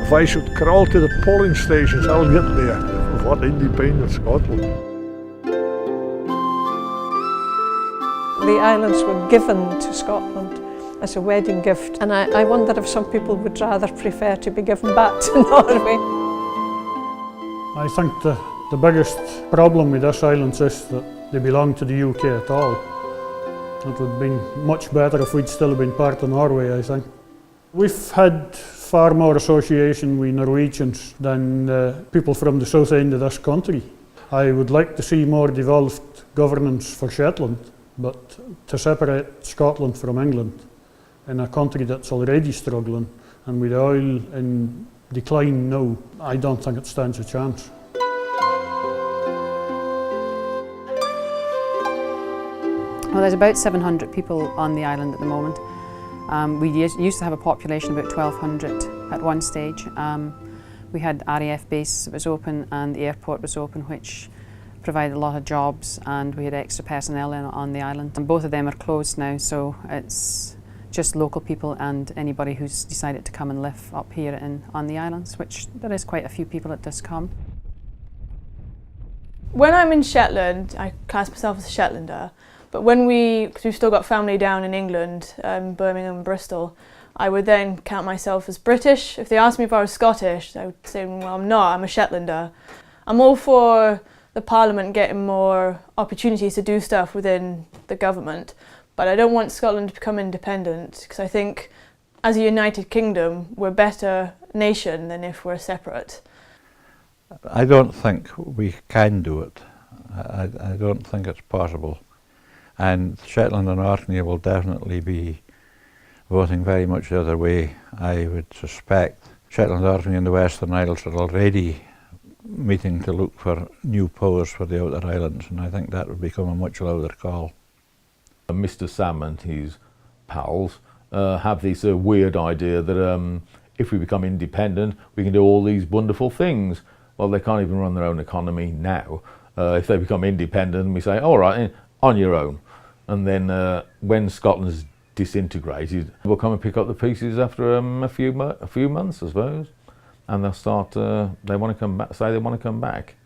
If I should crawl to the polling stations, I'll get there. What independent Scotland? The islands were given to Scotland as a wedding gift, and I wonder if some people would rather prefer to be given back to Norway. I think the biggest problem with this islands is that they belong to the UK at all. It would have been much better if we'd still been part of Norway, I think. We've had far more association with Norwegians than people from the south end of this country. I would like to see more devolved governance for Shetland, but to separate Scotland from England in a country that's already struggling and with oil in decline now, I don't think it stands a chance. Well, there's about 700 people on the island at the moment. We used to have a population of about 1,200 at one stage. We had RAF base that was open and the airport was open, which provided a lot of jobs, and we had extra personnel on the island. And both of them are closed now, so it's just local people and anybody who's decided to come and live up here on the islands, which there is quite a few people that does come. When I'm in Shetland, I class myself as a Shetlander. But because we've still got family down in England, Birmingham and Bristol, I would then count myself as British. If they asked me if I was Scottish, I would say, well, I'm not, I'm a Shetlander. I'm all for the Parliament getting more opportunities to do stuff within the government, but I don't want Scotland to become independent, because I think as a United Kingdom, we're a better nation than if we're separate. I don't think we can do it. I don't think it's possible. And Shetland and Orkney will definitely be voting very much the other way, I would suspect. Shetland, Orkney and the Western Isles are already meeting to look for new powers for the outer islands, and I think that would become a much louder call. Mr. Sam and his pals have this weird idea that if we become independent, we can do all these wonderful things. Well, they can't even run their own economy now. If they become independent, we say, all right, on your own. And then when Scotland's disintegrated, we'll come and pick up the pieces after a few months, I suppose. And they'll start, they want to come back, say they want to come back.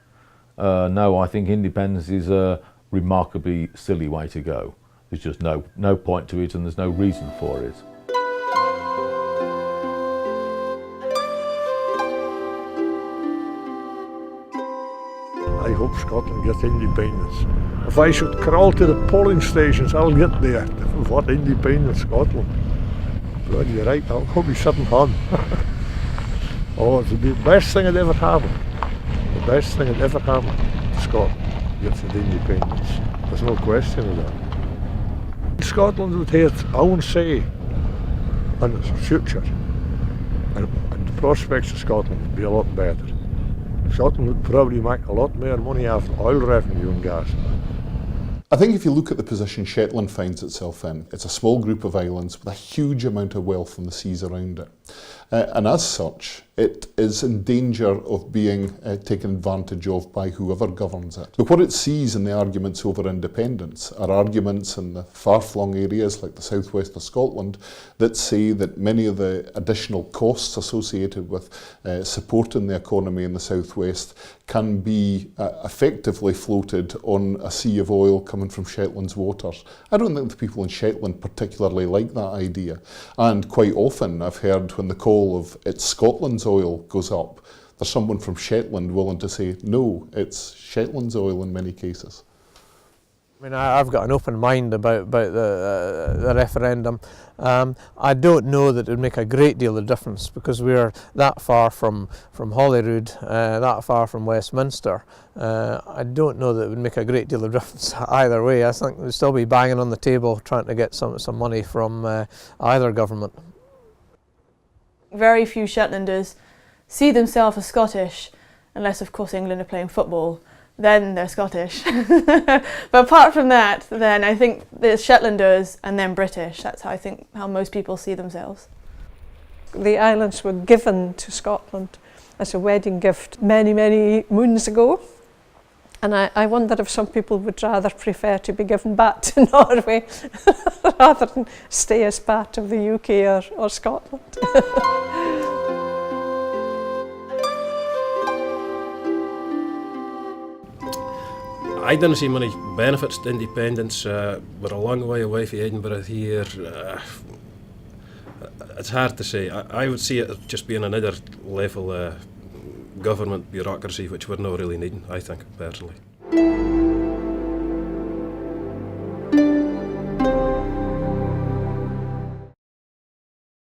No, I think independence is a remarkably silly way to go. There's just no point to it, and there's no reason for it. I hope Scotland gets independence. If I should crawl to the polling stations, I'll get there. What independent Scotland? Well, you're right, I'll be sitting home. Oh, it's the best thing that ever happened. The best thing that ever happened to Scotland gets its independence. There's no question of that. Scotland would have its own say on its future, and the prospects of Scotland would be a lot better. Scotland would probably make a lot more money off oil revenue and gas. I think if you look at the position Shetland finds itself in, it's a small group of islands with a huge amount of wealth in the seas around it. And as such, it is in danger of being taken advantage of by whoever governs it. But what it sees in the arguments over independence are arguments in the far-flung areas like the southwest of Scotland that say that many of the additional costs associated with supporting the economy in the southwest can be effectively floated on a sea of oil coming from Shetland's waters. I don't think the people in Shetland particularly like that idea. And quite often I've heard when the call of it's Scotland's oil goes up, there's someone from Shetland willing to say, no, it's Shetland's oil in many cases. I mean, I've got an open mind about the referendum. I don't know that it would make a great deal of difference because we're that far from Holyrood, that far from Westminster. I don't know that it would make a great deal of difference either way. I think we'd still be banging on the table trying to get some money from either government. Very few Shetlanders see themselves as Scottish, unless of course England are playing football. Then they're Scottish. But apart from that, then I think there's Shetlanders and then British. That's how I think how most people see themselves. The islands were given to Scotland as a wedding gift many, many moons ago. And I wonder if some people would rather prefer to be given back to Norway rather than stay as part of the UK or Scotland. I don't see many benefits to independence. We're a long way away from Edinburgh here. It's hard to say. I would see it as just being another level government bureaucracy, which we're not really needing, I think, personally.